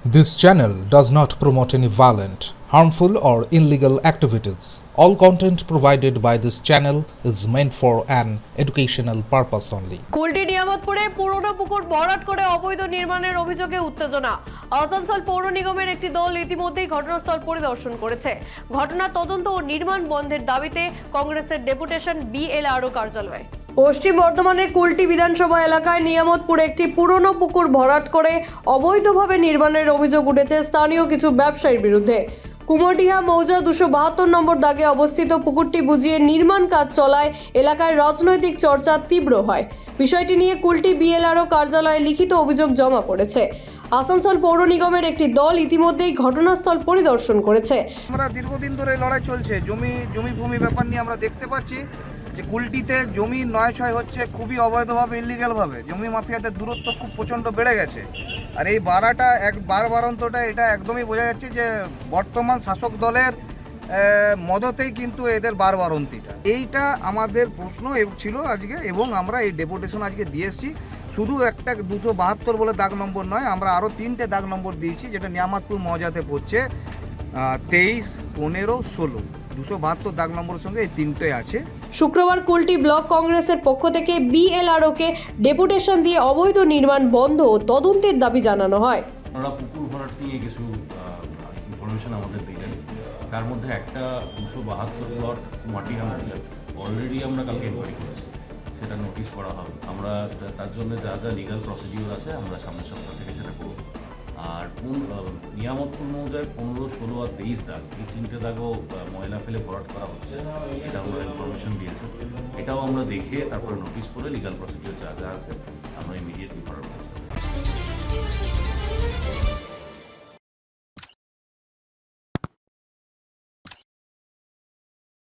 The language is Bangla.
This channel does not promote any violent, harmful, or illegal activities. All content provided by this channel is meant for an educational purpose only. Kulti নিয়ামতপুরে পুরনো পুকুর ভরাট করে অবৈধ নির্মাণের অভিযোগে উত্তেজনা। আসানসোল পৌর নিগমের একটি দল ইতিমধ্যেই ঘটনাস্থল পরিদর্শন করেছে। ঘটনা তদন্ত ও নির্মাণ বন্ধের দাবিতে কংগ্রেসের ডেপুটেশন বিএলআরও কার্যালয়ে। পশ্চিম বর্ধমানের কুলটি বিধানসভা এলাকায় নিয়ামতপুরে একটি পুরনো পুকুর ভরাট করে অবৈধভাবে নির্মাণের অভিযোগ উঠেছে স্থানীয় কিছু ব্যবসায়ীর বিরুদ্ধে। কুমটিহা মৌজা 272 নম্বর দাগে অবস্থিত পুকুরটি বুঝিয়ে নির্মাণ কাজ চলায় এলাকায় রাজনৈতিক চর্চা তীব্র হয়। বিষয়টি নিয়ে কুলটি বিএলআরও কার্যালয়ে লিখিত অভিযোগ জমা পড়েছে। আসানসোল পৌর নিগমের একটি দল ইতিমধ্যেই ঘটনাস্থল পরিদর্শন করেছে। আমরা দীর্ঘদিন ধরে লড়াই চলছে জমি ব্যাপার নিয়ে আমরা দেখতে পাচ্ছি যে কুলটিতে জমি নয় ছয় হচ্ছে খুবই অবৈধভাবে ইলিগ্যালভাবে। জমি মাফিয়াদের দূরত্ব খুব প্রচণ্ড বেড়ে গেছে। আর এই বারবারন্তটা এটা একদমই বোঝা যাচ্ছে যে বর্তমান শাসক দলের মদতেই কিন্তু এদের বারবারন্তিটা। এইটা আমাদের প্রশ্ন ছিল আজকে, এবং আমরা এই ডেপুটেশন আজকে দিয়ে এসেছি। শুধু একটা 272 বলে দাগ নম্বর নয়, আমরা আরও 3টে দাগ নম্বর দিয়েছি, যেটা নিয়ামতপুর মৌজাতে পড়ছে 23, 15, 16। 272 দাগ নম্বরের সঙ্গে এই 3টে আছে। শুক্রবার কুলটি ব্লক কংগ্রেসের পক্ষ থেকে বিএলআরওকে ডেপুটেশন দিয়ে অবৈধ নির্মাণ বন্ধ ও তদন্তের দাবি জানানো হয়। আমরা পুকুর ভরাট নিয়ে কিছু ইনফরমেশন আমাদের দিলেন। তার মধ্যে একটা 272 প্লট মাটিরা মৌজা অলরেডি আমরা কালকে এনকোয়ারি করেছি, সেটা নোটিশ করা হবে। আমরা তার জন্য যা যা লিগাল প্রসিডিউর আছে আমরা সামনের সপ্তাহ থেকে সেটা করব। আর নিয়ামতপুর মৌজায় 15, 16 আর 23 দাগ, এই 3টে দাগও ময়লা ফেলে ভরাট করা হচ্ছে, এটা আমরা ইনফরমেশন দিয়েছি। এটাও আমরা দেখে তারপরে নোটিশ করে লিগাল প্রসিডিউর যা যা আছে আমরা ইমিডিয়েটলি করার